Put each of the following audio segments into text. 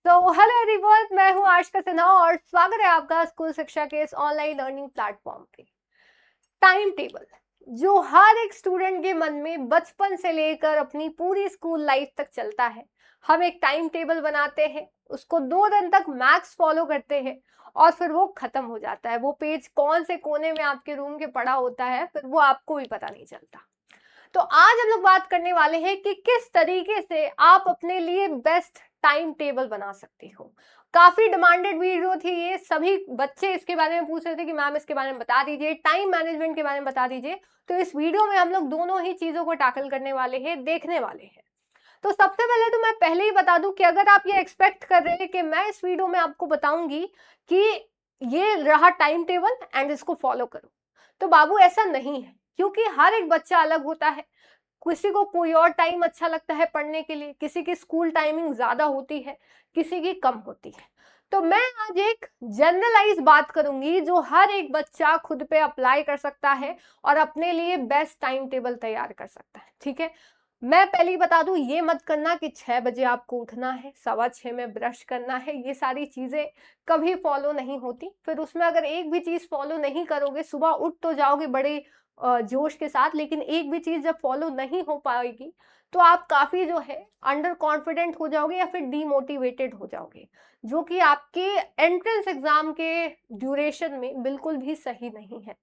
तो hello everyone, मैं हूं आशिका सिन्हा और स्वागत है आपका स्कूल शिक्षा के इस ऑनलाइन लर्निंग प्लेटफॉर्म पे। टाइम टेबल जो हर एक स्टूडेंट के मन में बचपन से लेकर अपनी पूरी स्कूल लाइफ तक चलता है। हम एक टाइम टेबल बनाते हैं, उसको 2 दिन तक मैक्स फॉलो करते हैं और फिर वो खत्म हो जाता है। वो पेज कौन से कोने में आपके रूम के पड़ा होता है, फिर वो आपको भी पता नहीं चलता। तो आज हम लोग बात करने वाले हैं कि किस तरीके से आप अपने लिए बेस्ट टाइम टेबल बना सकते हो। काफी डिमांडेड वीडियो थी ये, सभी बच्चे इसके बारे में पूछ रहे थे कि मैम इसके बारे में बता दीजिए, टाइम मैनेजमेंट के बारे में बता दीजिए। तो इस वीडियो में हम लोग दोनों ही चीजों को टैकल करने वाले हैं, देखने वाले हैं। तो सबसे पहले तो मैं पहले ही बता दूं कि अगर आप ये एक्सपेक्ट कर रहे हैं कि मैं इस वीडियो में आपको बताऊंगी कि ये रहा टाइम टेबल एंड इसको फॉलो करो, तो बाबू ऐसा नहीं है, क्योंकि हर एक बच्चा अलग होता है। किसी को कोई और टाइम अच्छा लगता है पढ़ने के लिए, किसी की स्कूल टाइमिंग ज्यादा होती है, किसी की कम होती है। तो मैं आज एक जनरलाइज बात करूंगी जो हर एक बच्चा खुद पे अप्लाई कर सकता है और अपने लिए बेस्ट टाइम टेबल तैयार कर सकता है। ठीक है, मैं पहले ही बता दूं, ये मत करना कि 6 बजे आपको उठना है, 6:15 में ब्रश करना है। ये सारी चीजें कभी फॉलो नहीं होती। फिर उसमें अगर एक भी चीज फॉलो नहीं करोगे, सुबह उठ तो जाओगे बड़े जोश के साथ, लेकिन एक भी चीज जब फॉलो नहीं हो पाएगी तो आप काफी जो है अंडर कॉन्फिडेंट हो जाओगे या फिर डीमोटिवेटेड हो जाओगे, जो कि आपके एंट्रेंस एग्जाम के ड्यूरेशन में बिल्कुल भी सही नहीं है।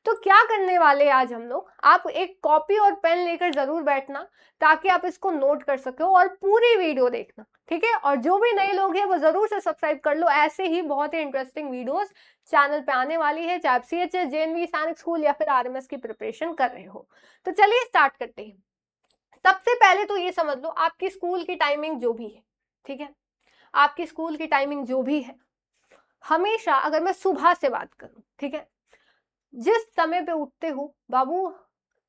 तो क्या करने वाले आज हम लोग, आप एक कॉपी और पेन लेकर जरूर बैठना ताकि आप इसको नोट कर सको और पूरी वीडियो देखना। ठीक है, और जो भी नए लोग हैं वो जरूर से सब्सक्राइब कर लो। ऐसे ही बहुत ही इंटरेस्टिंग वीडियोस चैनल पे आने वाली है, चाहे आप CHS, JNV, सैनिक स्कूल या फिर RMS की प्रिपरेशन कर रहे हो। तो चलिए स्टार्ट करते हैं। सबसे पहले तो ये समझ लो, आपकी स्कूल की टाइमिंग जो भी है, ठीक है, आपकी स्कूल की टाइमिंग जो भी है, हमेशा अगर मैं सुबह से बात करूं, ठीक है, जिस समय पे उठते हो बाबू,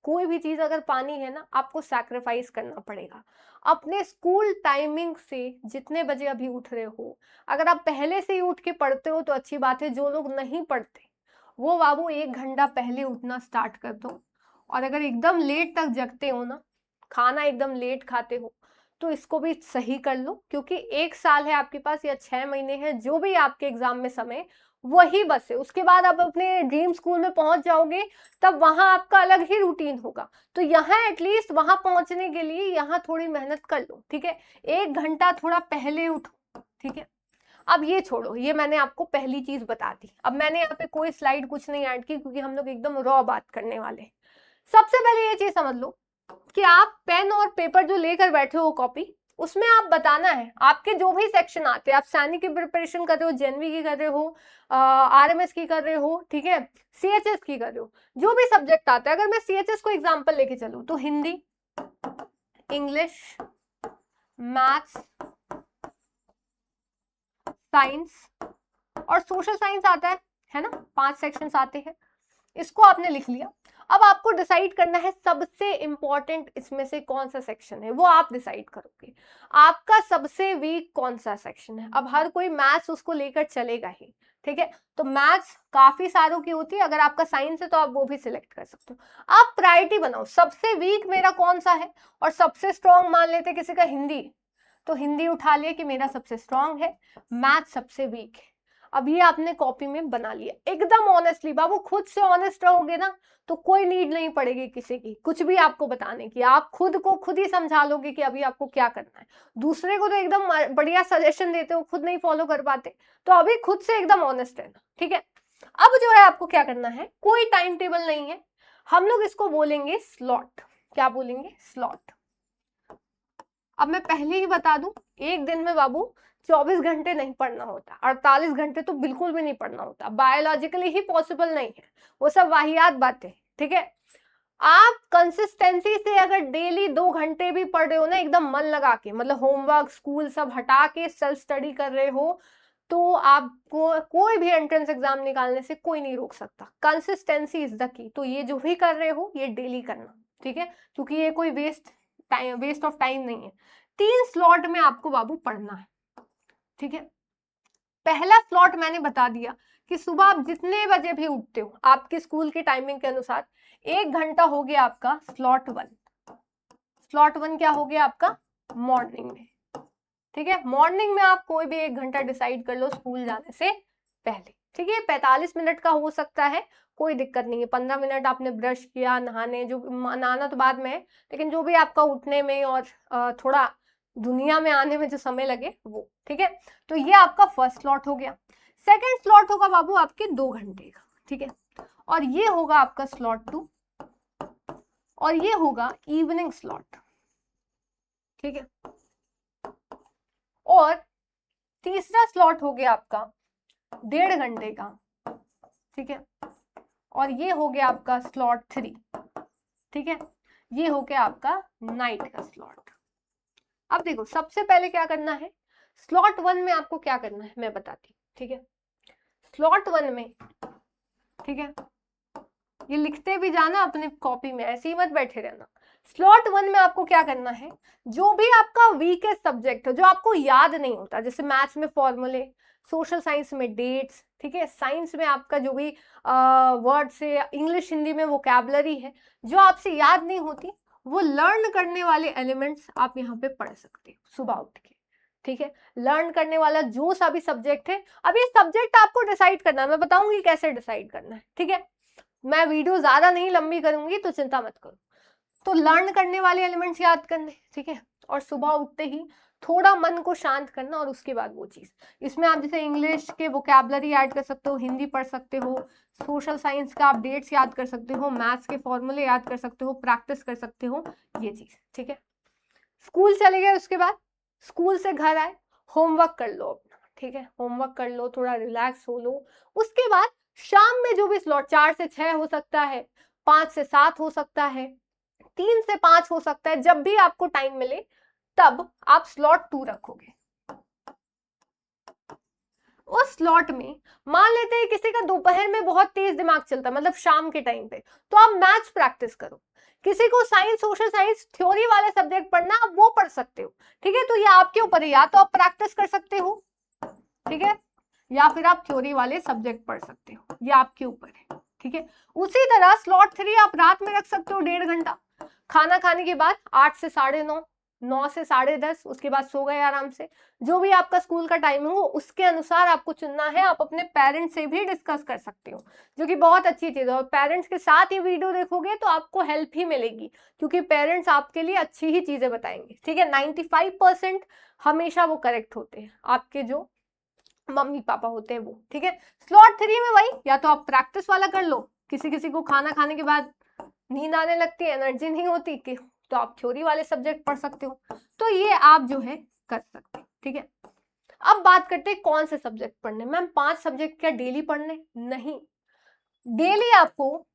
कोई भी चीज अगर पानी है ना, आपको सैक्रिफाइस करना पड़ेगा अपने स्कूल टाइमिंग से। जितने बजे अभी उठ रहे हो, अगर आप पहले से ही उठ के पढ़ते हो तो अच्छी बात है। जो लोग नहीं पढ़ते वो बाबू 1 घंटा पहले उठना स्टार्ट कर दो। और अगर एकदम लेट तक जगते हो ना, खाना एकदम लेट खाते हो, तो इसको भी सही कर लो, क्योंकि 1 साल है आपके पास या 6 महीने हैं, जो भी आपके एग्जाम में समय, वही बस है। उसके बाद आप अपने ड्रीम स्कूल में पहुंच जाओगे, तब वहां आपका अलग ही रूटीन होगा। तो यहाँ एटलीस्ट वहां पहुंचने के लिए यहाँ थोड़ी मेहनत कर लो। ठीक है, 1 घंटा थोड़ा पहले उठो। ठीक है, अब ये छोड़ो, ये मैंने आपको पहली चीज बता दी। अब मैंने यहाँ पे कोई स्लाइड कुछ नहीं ऐड की, क्योंकि हम लोग एकदम रॉ बात करने वाले हैं। सबसे पहले ये चीज समझ लो कि आप पेन और पेपर जो लेकर बैठे हो, कॉपी, उसमें आप बताना है आपके जो भी सेक्शन आते हैं। आप सैनिक की प्रिपरेशन कर रहे हो, जेएनवी की कर रहे हो, RMS की कर रहे हो, ठीक है, CHS की कर रहे हो, जो भी सब्जेक्ट आता है। अगर मैं CHS को एग्जांपल लेके चलूं तो हिंदी, इंग्लिश, मैथ्स, साइंस और सोशल साइंस आता है ना, 5 सेक्शंस आते हैं। इसको आपने लिख लिया। अब आपको डिसाइड करना है सबसे इंपॉर्टेंट इसमें से कौन सा सेक्शन है, वो आप डिसाइड करोगे। आपका सबसे वीक कौन सा सेक्शन है। अब हर कोई मैथ्स उसको लेकर चलेगा ही, ठीक है, तो मैथ्स काफी सारों की होती है। अगर आपका साइंस है तो आप वो भी सिलेक्ट कर सकते हो। आप प्रायोरिटी बनाओ, सबसे वीक मेरा कौन सा है और सबसे स्ट्रॉन्ग मान लेते किसी का हिंदी, तो हिंदी उठा लिया कि मेरा सबसे स्ट्रॉन्ग है, मैथ सबसे वीक है। अब ये आपने कॉपी में बना लिया एकदम ऑनेस्टली। बाबू खुद से ऑनेस्ट रहोगे ना, तो कोई नीड नहीं पड़ेगी किसी की कुछ भी आपको बताने की। आप खुद को खुद ही समझा लोगे कि अभी आपको क्या करना है। दूसरे को तो एकदम बढ़िया सजेशन देते हो, खुद नहीं फॉलो कर पाते, तो अभी खुद से एकदम ऑनेस्ट रहना। ठीक है, अब जो है आपको क्या करना है, कोई टाइम टेबल नहीं है, हम लोग इसको बोलेंगे स्लॉट। क्या बोलेंगे? स्लॉट। अब मैं पहले ही बता दूं, एक दिन में बाबू 24 घंटे नहीं पढ़ना होता, 48 घंटे तो बिल्कुल भी नहीं पढ़ना होता, बायोलॉजिकली ही पॉसिबल नहीं है, वो सब वाहियात बातें। ठीक है, आप कंसिस्टेंसी से अगर डेली 2 घंटे भी पढ़ रहे हो ना, एकदम मन लगा के, मतलब होमवर्क स्कूल सब हटा के सेल्फ स्टडी कर रहे हो, तो आपको कोई भी एंट्रेंस एग्जाम निकालने से कोई नहीं रोक सकता। Consistency is the key. तो ये जो भी कर रहे हो ये डेली करना, ठीक है, क्योंकि ये कोई वेस्ट ऑफ टाइम नहीं है। 3 स्लॉट में आपको बाबू पढ़ना है। ठीक है, पहला स्लॉट मैंने बता दिया कि सुबह आप जितने बजे भी उठते हो आपके स्कूल की टाइमिंग के अनुसार, 1 घंटा हो गया आपका स्लॉट 1। स्लॉट 1 क्या हो गया आपका? मॉर्निंग में। ठीक है। मॉर्निंग में आप कोई भी 1 घंटा डिसाइड कर लो स्कूल जाने से पहले, ठीक है। 45 मिनट का हो सकता है, कोई दिक्कत नहीं है। 15 मिनट आपने ब्रश किया, नहाने, जो नहाना तो बाद में है, लेकिन जो भी आपका उठने में और थोड़ा दुनिया में आने में जो समय लगे वो, ठीक है। तो ये आपका फर्स्ट स्लॉट हो गया। सेकेंड स्लॉट होगा बाबू आपके 2 घंटे का, ठीक है। और ये होगा आपका स्लॉट 2, और ये होगा इवनिंग स्लॉट, ठीक है। और तीसरा स्लॉट हो गया आपका 1.5 घंटे का, ठीक है। और ये हो गया आपका स्लॉट 3, ठीक है। ये हो गया आपका नाइट का स्लॉट। अब देखो सबसे पहले क्या करना है, स्लॉट 1 में आपको क्या करना है मैं बताती हूँ, ठीक है। स्लॉट 1 में, ठीक है, ये लिखते भी जाना अपने कॉपी में, ऐसे ही मत बैठे रहना। स्लॉट 1 में आपको क्या करना है, जो भी आपका वीकेस्ट सब्जेक्ट है, जो आपको याद नहीं होता, जैसे मैथ्स में फॉर्मूले, सोशल साइंस में डेट्स, ठीक है, साइंस में आपका जो भी वर्ड्स है, इंग्लिश हिंदी में वोकैबुलरी है, जो आपसे याद नहीं होती, वो लर्न करने वाले एलिमेंट्स आप यहाँ पे पढ़ सकते हो सुबह उठ के, ठीक है। लर्न करने वाला जो सा भी सब्जेक्ट है, अभी सब्जेक्ट आपको डिसाइड करना है, मैं बताऊंगी कैसे डिसाइड करना है, ठीक है। मैं वीडियो ज्यादा नहीं लंबी करूंगी तो चिंता मत करो। तो लर्न करने वाले एलिमेंट्स याद करने, ठीक है। और सुबह उठते ही थोड़ा मन को शांत करना, और उसके बाद वो चीज, इसमें आप जैसे इंग्लिश के वोकैबुलरी ऐड कर सकते हो, हिंदी पढ़ सकते हो, सोशल साइंस का आप डेट्स याद कर सकते हो, मैथ्स के फॉर्मूले याद कर सकते हो, प्रैक्टिस कर सकते हो, ये चीज, ठीक है। स्कूल चले गए, उसके बाद स्कूल से घर आए, होमवर्क कर लो अपना, ठीक है। होमवर्क कर लो, थोड़ा रिलैक्स हो लो। उसके बाद शाम में जो भी स्लॉट 4 से 6 हो सकता है, 5 से 7 हो सकता है, 3 से 5 हो सकता है, जब भी आपको टाइम मिले तब आप स्लॉट 2 रखोगे। उस स्लॉट में मान लेते हैं किसी का दोपहर में बहुत तेज दिमाग चलता है, मतलब शाम के टाइम पे, तो आप मैथ्स प्रैक्टिस करो। किसी को साइंस, सोशल साइंस, थ्योरी वाले सब्जेक्ट पढ़ना, आप वो पढ़ सकते हो, ठीक है। तो ये आपके ऊपर है, या तो आप प्रैक्टिस कर सकते हो, ठीक है, या फिर आप थ्योरी वाले सब्जेक्ट पढ़ सकते हो, ये आपके ऊपर है, ठीक है। उसी तरह स्लॉट 3 आप रात में रख सकते हो, 1.5 घंटा, खाना खाने के बाद 8 से 9:30, 9 से 10:30, उसके बाद सो गए आराम से। जो भी आपका स्कूल का टाइमिंग हो उसके अनुसार आपको चुनना है। आप अपने पेरेंट्स से भी डिस्कस कर सकते हो, जो कि बहुत अच्छी चीज है। और पेरेंट्स के साथ ये वीडियो देखोगे तो आपको हेल्प ही मिलेगी, क्योंकि पेरेंट्स आपके लिए अच्छी ही चीजें बताएंगे, ठीक है। 95% हमेशा वो करेक्ट होते हैं, आपके जो मम्मी पापा होते हैं वो, ठीक है। स्लॉट 3 में वही, या तो आप प्रैक्टिस वाला कर लो, किसी किसी को खाना खाने के बाद नींद आने लगती है, एनर्जी नहीं होती कि, तो आप थ्योरी वाले सब्जेक्ट पढ़ सकते हो। तो ये आप जो है कर सकते हैं, ठीक है। अब बात करते हैं कौन से सब्जेक्ट पढ़ने। मैम 5 सब्जेक्ट क्या डेली पढ़ने? नहीं, डेली आपको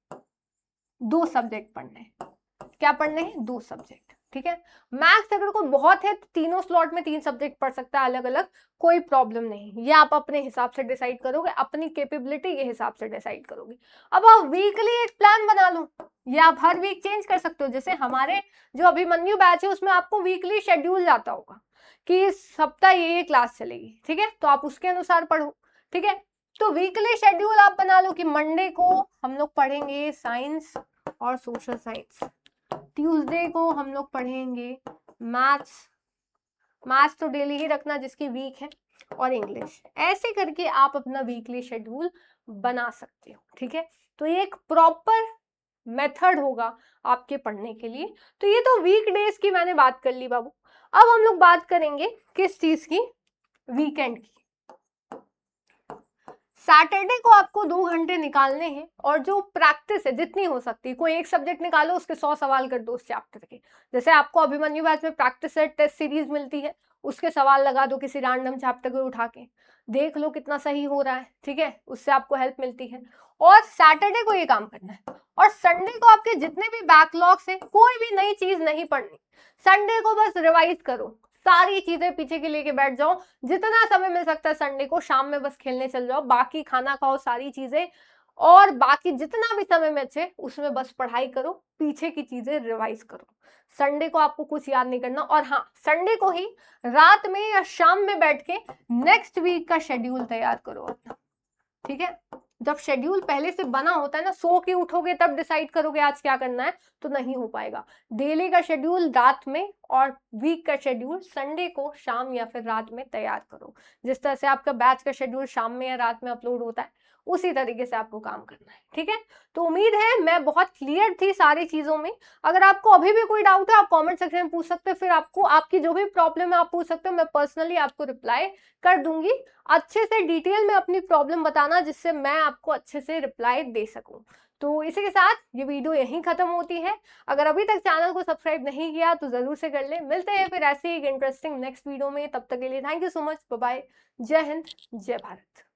2 सब्जेक्ट पढ़ने हैं। क्या पढ़ने हैं? 2 सब्जेक्ट, ठीक है। मैथ्स अगर कोई बहुत है तो तीनों स्लॉट में 3 सब्जेक्ट पढ़ सकता है अलग अलग, कोई प्रॉब्लम नहीं। ये आप अपने हिसाब से डिसाइड करोगे, अपनी कैपेबिलिटी के हिसाब से डिसाइड करोगे। अब आप वीकली एक प्लान बना लो, या आप हर वीक चेंज कर सकते हो। जैसे हमारे जो अभिमन्यु बैच है उसमें आपको वीकली शेड्यूल जाता होगा कि इस सप्ताह ये क्लास चलेगी, ठीक है, तो आप उसके अनुसार पढ़ो, ठीक है। तो वीकली शेड्यूल आप बना लो कि मंडे को हम लोग पढ़ेंगे साइंस और सोशल साइंस, ट्यूसडे को हम लोग पढ़ेंगे मैथ्स, मैथ्स तो डेली ही रखना जिसकी वीक है, और इंग्लिश। ऐसे करके आप अपना वीकली शेड्यूल बना सकते हो, ठीक है। तो ये एक प्रॉपर मेथड होगा आपके पढ़ने के लिए। तो ये तो वीक डेज की मैंने बात कर ली बाबू। अब हम लोग बात करेंगे किस चीज की? वीकेंड की। सैटरडे को आपको 2 घंटे निकालने हैं, और जो प्रैक्टिस है जितनी हो सकती है, कोई एक सब्जेक्ट निकालो, उसके 100 सवाल कर दो उस चैप्टर के। जैसे आपको अभिमन्यु बैच में प्रैक्टिस सेट टेस्ट सीरीज मिलती है, उसके सवाल लगा दो किसी रैंडम चैप्टर को उठा के, देख लो कितना सही हो रहा है, ठीक है, उससे आपको हेल्प मिलती है। और सैटरडे को ये काम करना है, और संडे को आपके जितने भी बैकलॉग्स है, कोई भी नई चीज नहीं पढ़नी। संडे को बस रिवाइज करो, सारी चीजें पीछे की लेके बैठ जाओ, जितना समय मिल सकता है संडे को, शाम में बस खेलने चल जाओ, बाकी खाना खाओ, सारी चीजें, और बाकी जितना भी समय में बचे उसमें बस पढ़ाई करो, पीछे की चीजें रिवाइज करो। संडे को आपको कुछ याद नहीं करना। और हाँ, संडे को ही रात में या शाम में बैठ के नेक्स्ट वीक का शेड्यूल तैयार करो अपना, ठीक है। जब शेड्यूल पहले से बना होता है ना, सो के उठोगे तब डिसाइड करोगे आज क्या करना है, तो नहीं हो पाएगा। डेली का शेड्यूल रात में और वीक का शेड्यूल संडे को शाम या फिर रात में तैयार करो। जिस तरह से आपका बैच का शेड्यूल शाम में या रात में अपलोड होता है, उसी तरीके से आपको काम करना है, ठीक है। तो उम्मीद है मैं बहुत क्लियर थी सारी चीजों में। अगर आपको अभी भी कोई डाउट है आप कमेंट सेक्शन में पूछ सकते हो, फिर आपको आपकी जो भी प्रॉब्लम है आप पूछ सकते हो, मैं पर्सनली आपको रिप्लाई कर दूंगी। अच्छे से डिटेल में अपनी प्रॉब्लम बताना जिससे मैं आपको अच्छे से रिप्लाई दे सकूं। तो इसी के साथ ये वीडियो यहीं खत्म होती है। अगर अभी तक चैनल को सब्सक्राइब नहीं किया तो जरूर से कर ले। मिलते हैं फिर ऐसे ही एक इंटरेस्टिंग नेक्स्ट वीडियो में, तब तक के लिए thank you so much, bye bye, जय हिंद, जय भारत।